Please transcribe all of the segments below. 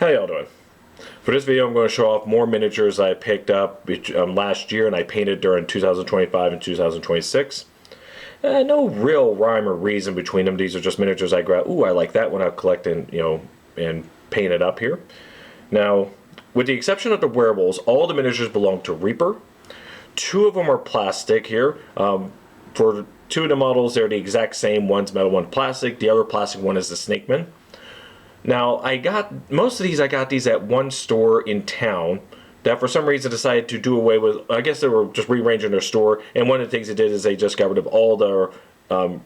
How y'all doing? For this video, I'm going to show off more miniatures I picked up last year and I painted during 2025 and 2026. No real rhyme or reason between them. These are just miniatures I grabbed. Ooh, I like that one. I'll collect and paint it up here. Now, with the exception of the werewolves, all the miniatures belong to Reaper. Two of them are plastic here. For two of the models, they're the exact same. One's metal, one's plastic. The other plastic one is the Snakeman. Now, I got these at one store in town that for some reason decided to do away with, I guess they were just rearranging their store, and one of the things they did is they just got rid of all their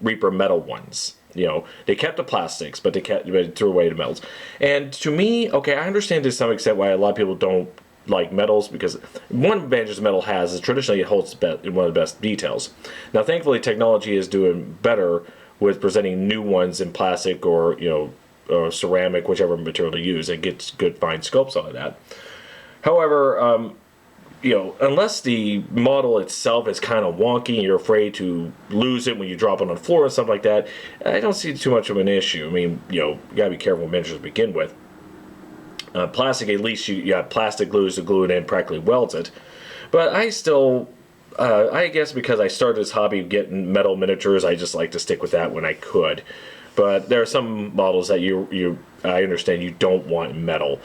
Reaper metal ones. You know, they kept the plastics, but they threw away the metals. And to me, okay, I understand to some extent why a lot of people don't like metals, because one advantage metal has is traditionally it holds one of the best details. Now, thankfully, technology is doing better with presenting new ones in plastic or, or ceramic, whichever material to use. It gets good fine sculpts out of that. However, unless the model itself is kind of wonky and you're afraid to lose it when you drop it on the floor and stuff like that, I don't see too much of an issue. I mean, you gotta be careful with miniatures to begin with. Plastic, at least you have plastic glues to glue it in, practically welds it. But I still, I guess because I started this hobby getting metal miniatures, I just like to stick with that when I could. But there are some models that I understand you don't want metal.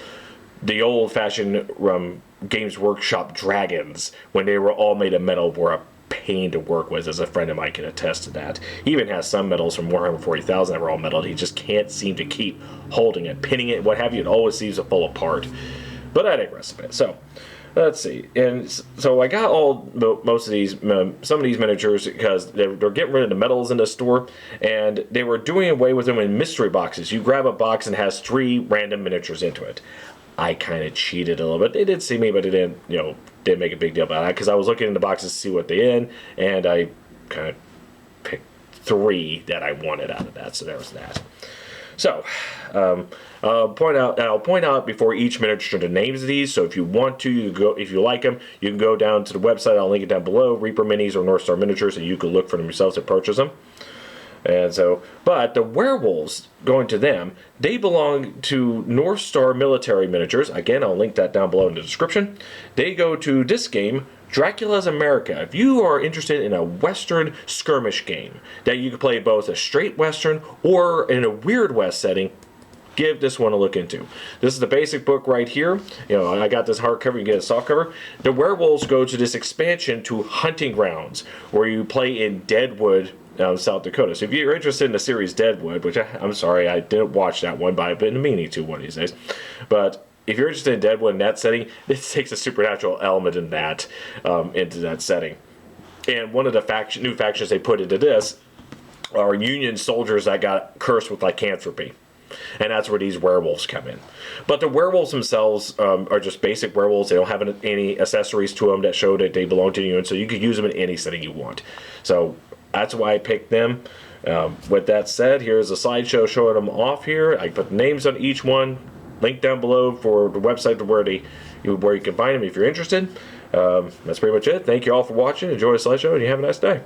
The old-fashioned Games Workshop dragons, when they were all made of metal, were a pain to work with, as a friend of mine can attest to that. He even has some medals from Warhammer 40,000 that were all metal. He just can't seem to keep holding it, pinning it, what have you. It always seems to fall apart. But I digress a bit. So, let's see. And so I got most of these, some of these miniatures because they're getting rid of the metals in the store, and they were doing away with them in mystery boxes. You grab a box and it has 3 random miniatures into it. I kind of cheated a little bit. They did see me, but it didn't, didn't make a big deal about that because I was looking in the boxes to see what they in, and I kind of picked 3 that I wanted out of that. So there was that. So I'll point out before each miniature the names of these. So if you want to, if you like them, you can go down to the website. I'll link it down below. Reaper Minis or North Star Miniatures, and you can look for them yourselves and purchase them. And so, but the werewolves, going to them, they belong to North Star Military Miniatures. Again, I'll link that down below in the description. They go to this game, Dracula's America. If you are interested in a Western skirmish game that you can play both a straight Western or in a Weird West setting, give this one a look into. This is the basic book right here. I got this hardcover, you get a softcover. The werewolves go to this expansion to Hunting Grounds, where you play in Deadwood, South Dakota. So if you're interested in the series Deadwood, which I'm sorry, I didn't watch that one, but I've been meaning to one of these days. But if you're interested in Deadwood in that setting, it takes a supernatural element in that, into that setting. And one of the new factions they put into this are Union soldiers that got cursed with lycanthropy. And that's where these werewolves come in. But the werewolves themselves are just basic werewolves. They don't have any accessories to them that show that they belong to you, and so you can use them in any setting you want. So that's why I picked them. With that said, here's a slideshow showing them off here. I put names on each one. Link down below for the website where you can find them if you're interested. That's pretty much it. Thank you all for watching. Enjoy the slideshow, and you have a nice day.